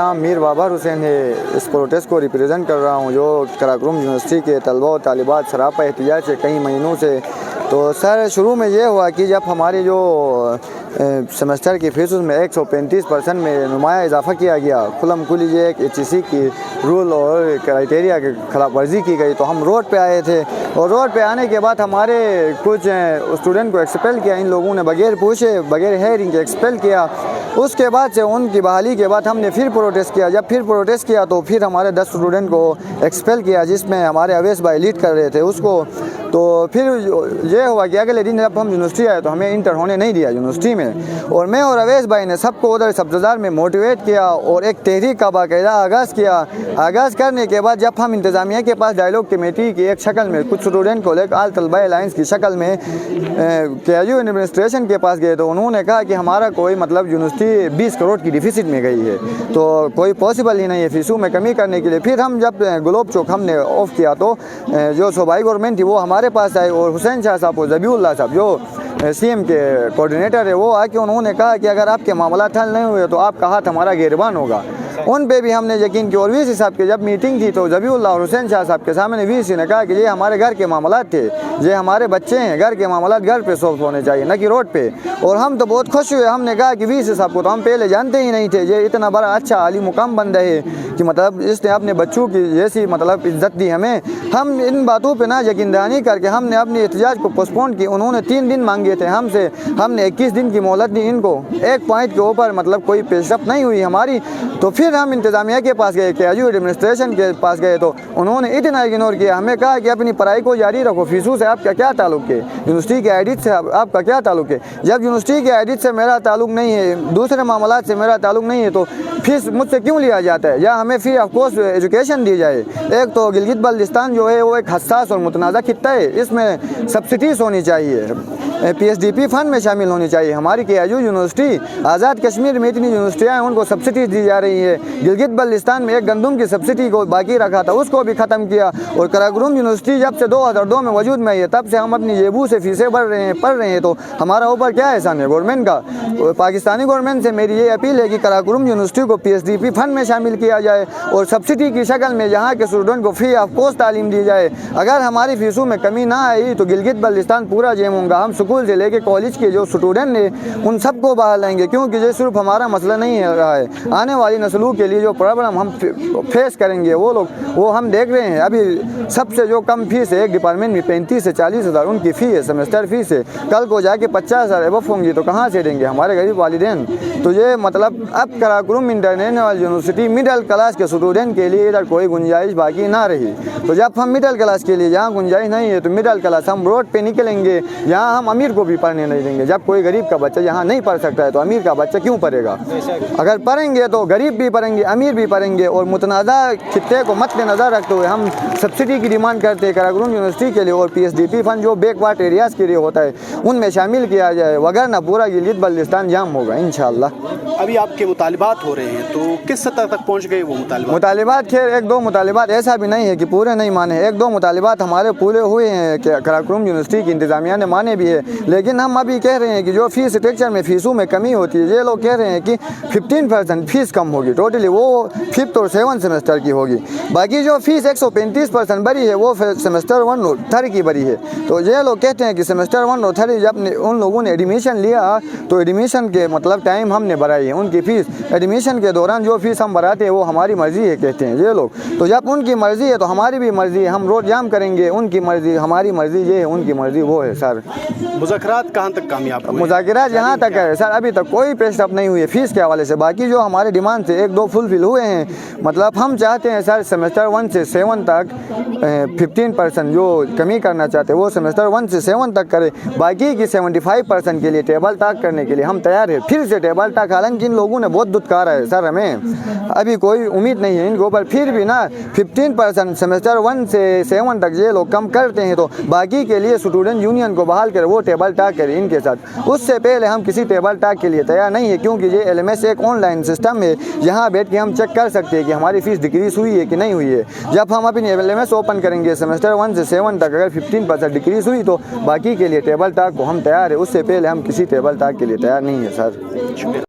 नाम मीर बाबर हुसैन है। इस प्रोटेस्ट को रिप्रेजेंट कर रहा हूँ जो कराकुरम यूनिवर्सिटी के तलबा और तालिबात सरापा एहतिजाज से कई महीनों से। तो सर शुरू में ये हुआ कि जब हमारे जो सेमेस्टर की फीस में 135% में नुमाया इजाफा किया गया, खुलम खुली ये एक HEC की रूल और क्राइटेरिया की खिलाफ वर्जी की गई, तो हम रोड पे आए थे। और रोड पे आने के बाद हमारे कुछ स्टूडेंट को एक्सपेल किया, इन लोगों ने बगैर पूछे बगैर हेयरिंग के एक्सपेल किया। उसके बाद से उनकी बहाली के बाद हमने फिर प्रोटेस्ट किया। जब फिर प्रोटेस्ट किया तो फिर हमारे 10 स्टूडेंट को एक्सपेल किया, जिसमें हमारे अवैस भाई लीड कर रहे थे उसको। तो फिर ये हुआ कि अगले दिन जब हम यूनिवर्सिटी आए तो हमें इंटर होने नहीं दिया यूनिवर्सिटी में। और मैं और अवैस भाई ने सबको उधर सब्ज़दार में मोटिवेट किया और एक तहरीक का बाकायदा आगाज़ किया। आगाज़ करने के बाद जब हम इंतज़ामिया के पास डायलॉग कमेटी की एक शक्ल में कुछ स्टूडेंट को लेकर आल तलबा अलायंस की शक्ल में KIU एडमिनिस्ट्रेशन के पास गए, तो उन्होंने कहा कि हमारा कोई मतलब यूनिवर्सिटी 20 करोड़ की डिफिसिट में गई है, तो कोई पॉसिबल ही नहीं है फीसों में कमी करने के लिए। फिर हम जब गुलाब चौक हमने ऑफ किया तो जो सूबाई गवर्नमेंट थी वो हमारे पास आए और हुसैन शाह साहब और ज़बीउल्लाह साहब जो CM के कोऑर्डिनेटर है वो आके उन्होंने कहा कि अगर आपके मामला हल नहीं हुए तो आपका हाथ हमारा गिरबान होगा। उन पे भी हमने यकीन किया। और VC साहब की जब मीटिंग थी तो ज़बीउल्लाह और हुसैन शाह साहब के सामने VC ने कहा कि ये हमारे घर के मामला थे, ये हमारे बच्चे हैं, घर के मामला घर पे सॉल्व होने चाहिए न कि रोड पे। और हम तो बहुत खुश हुए। हमने कहा कि VC साहब को तो हम पहले जानते ही नहीं थे, ये इतना बड़ा अच्छा आली मुकाम बंदा है कि मतलब इसने अपने बच्चों की जैसी मतलब इज्जत दी हमें। हम इन बातों पर ना यकीनदानी करके हमने अपनी एहतजाज को पोस्टपोन की। उन्होंने 3 दिन मांगे थे हमसे, हमने 21 दिन की मोहलत दी इनको। एक पॉइंट के ऊपर मतलब कोई पेशरफ नहीं हुई हमारी। तो फिर हम इंतज़ामिया के पास गए, KIU एडमिनिस्ट्रेशन के पास गए, तो उन्होंने इतना इग्नोर किया। हमें कहा कि अपनी पढ़ाई को जारी रखो, फीसों से आपका क्या ताल्लुक़ है, यूनिवर्सिटी के आइडिट से आपका क्या ताल्लुक़ है। जब यूनिवर्सिटी के आइडिट से मेरा ताल्लुक़ नहीं है, दूसरे मामला से मेरा ताल्लुक़ नहीं है, तो फीस मुझसे क्यों लिया जाता है, या हमें फ्री ऑफ कॉस्ट एजुकेशन दी जाए। एक तो गिलगित बल्तिस्तान जो है वो एक हसास और मुतनाज़ा खित्ता है, इसमें सब्सिडीज होनी चाहिए, PSDP फंड में शामिल होनी चाहिए। हमारी KIU यूनिवर्सिटी, आज़ाद कश्मीर में इतनी यूनिवर्सिटियाँ हैं उनको सब्सिडीज दी जा रही है। गिलगित बल्तिस्तान में एक गंदम की सब्सिडी को बाकी रखा था, उसको भी ख़त्म किया। और कराकुरम यूनिवर्सिटी जब से 2002 में वजूद में आई है तब से हम अपनी जेबू से फीसें पढ़ रहे हैं। तो हमारा ऊपर क्या एहसान है गवर्नमेंट का। पाकिस्तानी गवर्नमेंट से मेरी ये अपील है कि कराकुरम यूनिवर्सिटी को PSDP फंड में शामिल किया जाए और सब्सिडी की शक्ल में यहाँ के स्टूडेंट को फ्री ऑफ कॉस्ट तालीम दी जाए। अगर हमारी फीसों में कमी ना आई तो गिलगित बल्तिस्तान पूरा जेम होगा। हम स्कूल से लेके कॉलेज के जो स्टूडेंट हैं उन सबको बाहर लाएंगे, क्योंकि ये सिर्फ हमारा मसला नहीं है रहा है। आने वाली नस्लों के लिए जो प्रॉब्लम हम फेस करेंगे वो हम देख रहे हैं। अभी सबसे जो कम फीस है एक डिपार्टमेंट में 35 से 40 हज़ार उनकी फ़ी है, सेमेस्टर फीस है। कल को जाके 50 हज़ार एबव होंगी तो कहाँ से देंगे हमारे गरीब वालिदैन। तो ये मतलब अब Karakoram international university middle class के स्टूडेंट के लिए इधर कोई गुंजाइश बाकी ना रही। तो जब हम मिडिल क्लास के लिए जहाँ गुंजाइश नहीं है तो मिडिल क्लास हम रोड पे निकलेंगे, यहाँ हम अमीर को भी पढ़ने नहीं देंगे। जब कोई गरीब का बच्चा यहाँ नहीं पढ़ सकता है तो अमीर का बच्चा क्यों पढ़ेगा। अगर पढ़ेंगे तो गरीब भी पढ़ेंगे, अमीर भी पढ़ेंगे। और मुतनाज़ा खित्ते को मद्देनज़र रखते हुए हम सब्सिडी की डिमांड करते हैं कराकुरम यूनिवर्सिटी के लिए और PSDP फंड जो बैकवर्ड एरियाज़ के लिए होता है उनमें शामिल किया जाए, वगरना पूरा गिलगित बल्तिस्तान जाम होगा इंशाअल्लाह। अभी आपके मुतालिबात हो रहे हैं तो किस सतह तक पहुँच गए वो मुतालिबात? खैर 1-2 मुतालिबात ऐसा भी नहीं है कि पूरे नहीं माने। 1-2 मुतालिबात हमारे पूरे हुए हैं कि कराकुरम यूनिवर्सिटी की इंतज़ामिया ने माने भी है। लेकिन हम अभी कह रहे हैं कि जो फीस स्ट्रक्चर में फ़ीसों में कमी होती है, ये लोग कह रहे हैं कि 15% फीस कम होगी टोटली, वो 5th और 7th सेमेस्टर की होगी। बाकी जो फीस 135% बढ़ी है वो सेमेस्टर 1 और 3 की बढ़ी है। तो ये लोग कहते हैं कि सेमेस्टर 1 और 3 जब उन लोगों ने एडमिशन लिया तो एडमिशन के मतलब टाइम हमने बढ़ाई है उनकी फ़ीस। एडमिशन के दौरान जो फीस हम बढ़ाते हैं वो हमारी मर्ज़ी है कहते हैं ये लोग। तो जब उनकी मर्ज़ी है तो हमारी भी मर्ज़ी है, हम रोड जाम करेंगे। उनकी मर्ज़ी हमारी मर्ज़ी ये है, उनकी मर्ज़ी वो है। सर मुज़ाकरात कहाँ तक कामयाब हुए? मुज़ाकरात यहाँ तक है सर, अभी तक कोई पेशरफ नहीं हुई है फ़ीस के हवाले से। बाकी जो हमारे डिमांड थे 1-2 फुलफिल हुए हैं। मतलब हम चाहते हैं सर सेमेस्टर 1 से 7 तक 15% जो कमी करना चाहते हैं वो सेमेस्टर 1 से 7 तक करें। बाकी की 75% के लिए टेबल टाक करने के लिए हम तैयार हैं। फिर से टेबल टाक, हालांकि इन लोगों ने बहुत दुत्कारा है सर, हमें अभी कोई उम्मीद नहीं है इनके ऊपर। फिर भी ना 15% सेमेस्टर 1 से 7 तक ये लोग कम करते हैं तो बाकी के लिए स्टूडेंट यूनियन को बहाल कर वो टेबल टाक करें इनके साथ। उससे पहले हम किसी टेबल टाक के लिए तैयार नहीं है, क्योंकि ये LMS एक ऑनलाइन सिस्टम है, यहाँ बैठ के हम चेक कर सकते हैं कि हमारी फ़ीस डिक्रीज़ हुई है कि नहीं हुई है। जब हम अपनी LMS ओपन करेंगे सेमेस्टर 1 से 7 तक अगर 15% डिक्रीज़ हुई तो बाकी के लिए टेबल टाक को हम तैयार है। उससे पहले हम किसी टेबल टाक के लिए तैयार नहीं है सर।